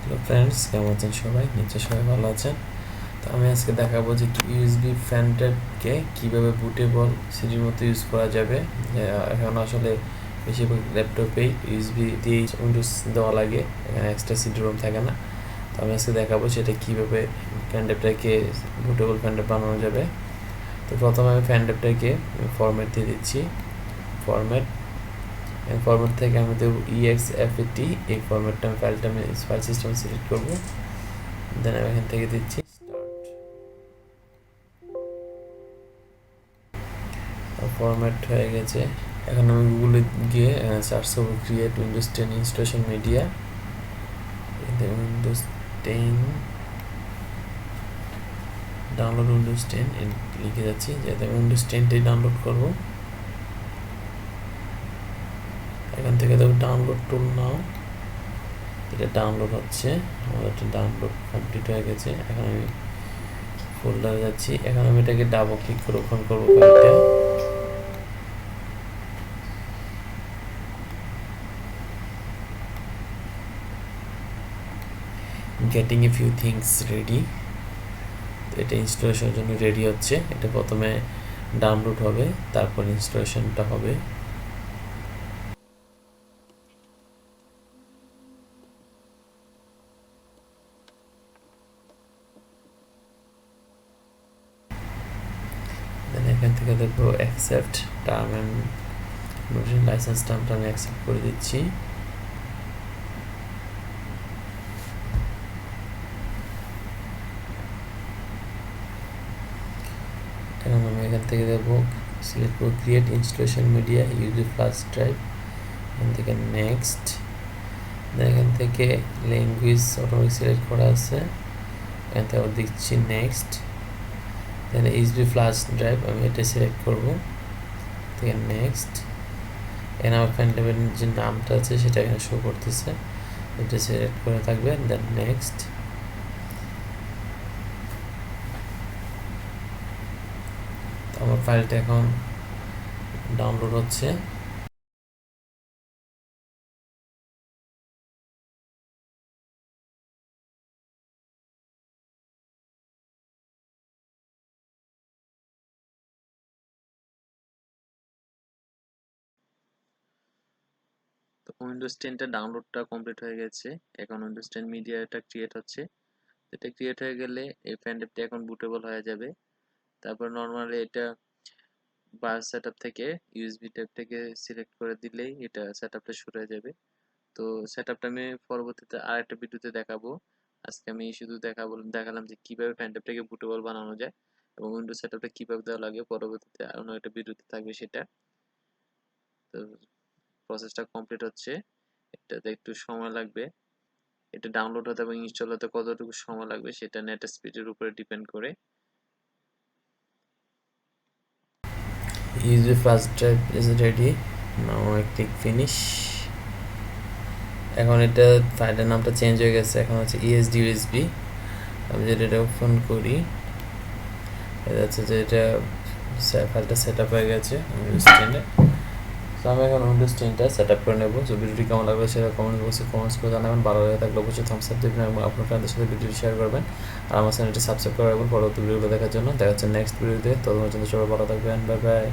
Hello friends, কেমন আছেন সবাই? নিশ্চয়ই সবাই ভালো আছেন। তো আমি আজকে দেখাবো যে ইউএসবি ফ্যান ড্রাইভকে কীভাবে বুটেবল সিডির মতো ইউজ করা যাবে। এখন আসলে বেশিরভাগ ল্যাপটপেই ইউএসবি দিয়ে উইন্ডোজ দেওয়া লাগে, এখানে এক্সট্রা সিডি রোম থাকে না। তো আমি আজকে দেখাবো সেটা কীভাবে ফ্যান ড্রাইভটাকে বুটেবল ফ্যান ড্রাইভ বানানো যাবে। তো প্রথমে আমি ফ্যান ড্রাইভটাকে ফরম্যাট দিয়ে দিচ্ছি, ফরম্যাট ফরম্যাট থেকে আমি দেবো EXFAT। এই ফরম্যাটটা ফাইলটা আমি ফাইল সিস্টেমে সিলেক্ট করবো, দেন আমি এখান থেকে দিচ্ছি স্টার্ট। ফরম্যাট হয়ে গেছে। এখন আমি গুগলে গিয়ে সার্চ করবো create Windows 10 installation media. Windows 10 download Windows 10 লিখে যাচ্ছি, যাতে আমি উইন্ডোজ 10টাই ডাউনলোড করবো। এখান থেকে দেবো ডাউনলোড টুল নাও। এটা ডাউনলোড হচ্ছে, আমার একটা ডাউনলোড কমপ্লিট হয়ে গেছে। এখন আমি ফোল্ডারে যাচ্ছি, এখন আমি এটাকে ডাবল ক্লিক করে ওপেন করবো ফাইলটা। Getting a few things ready. এটা ইনস্টলেশনের জন্য রেডি হচ্ছে। এটা প্রথমে ডাউনলোড হবে, তারপর ইনস্টলেশনটা হবে। দেন এখান থেকে দেখবো অ্যাকসেপ্ট টার্ম অ্যান্ড লাইসেন্স টার্মটা আমি অ্যাকসেপ্ট করে দিচ্ছি। এখন আমি এখান থেকে দেখবো সিলেক্ট করবো create installation media USB flash drive, এখান থেকে নেক্সট। দেন এখান থেকে ল্যাঙ্গুয়েজ অটোমেটিক সিলেক্ট করা আছে, এখান থেকে আবার দিচ্ছি নেক্সট। দেন ইউএসবি ফ্ল্যাশ ড্রাইভ আমি এটা সিলেক্ট করবো, থেকে নেক্সট। এখানে আমার ফ্যান ড্রাইভের যে নামটা আছে সেটা এখানে শো করতেছে, এটা সিলেক্ট করে থাকবে। Then next. আমার ফাইলটা এখন ডাউনলোড হচ্ছে। তো উইন্ডোজ 10টা ডাউনলোডটা কমপ্লিট হয়ে গেছে। এখন উইন্ডোজ 10 মিডিয়াটা ক্রিয়েট হচ্ছে। এটা ক্রিয়েট হয়ে গেলে এই ফ্যান ড্রাইভটা এখন বুটেবল হয়ে যাবে। তারপর নর্মালি এটা বাস সেটআপ থেকে ইউএসবি টাইপ থেকে সিলেক্ট করে দিলেই এটা সেটআপটা শুরু হয়ে যাবে। তো সেটআপটা আমি পরবর্তীতে আরেকটা ভিডিওতে দেখাবো। আজকে আমি শুধু দেখালাম যে কিভাবে ফ্যান ড্রাইভটাকে বুটেবল বানানো যায় এবং উইন্ডোজ সেটআপটা কিভাবে দেওয়া লাগে। পরবর্তীতে অন্য একটা ভিডিওতে থাকবে সেটা। তো প্রসেসটা কমপ্লিট হচ্ছে, এটাতে একটু সময় লাগবে। এটা ডাউনলোড হতে এবং ইনস্টল হতে কতটুকু সময় লাগবে সেটা নেট স্পিডের উপরে ডিপেন্ড করে। USB flash drive is ready. Now I click finish. এখন এটা ফাইলের নামটা চেঞ্জ হয়ে গেছে, এখন হচ্ছে ESD USB। আমি যদি এটা ওপেন করি, এটা হচ্ছে যে এটা ফাইলটা সেট আপ হয়ে গেছে উইন্ডোজ 10-এ। তো আমি এখন উইন্ডোজ 10টা সেট আপ করে নেবো। তো ভিডিওটি কেমন লাগবে সেটা কমেন্ট বক্সে কমেন্টস করে জানাবেন। ভালো লাগে থাকলে অবশ্যই থামস আপ দেবেন এবং আপনার ফ্রেন্ডদের সাথে ভিডিওটি শেয়ার করবেন। আর আমার চ্যানেলটি সাবস্ক্রাইব করে রাখবেন পরবর্তী ভিডিওগুলো দেখার জন্য। দেখা হচ্ছে নেক্সট ভিডিওতে। ততক্ষণ পর্যন্ত সবাই ভালো থাকবেন। Bye bye.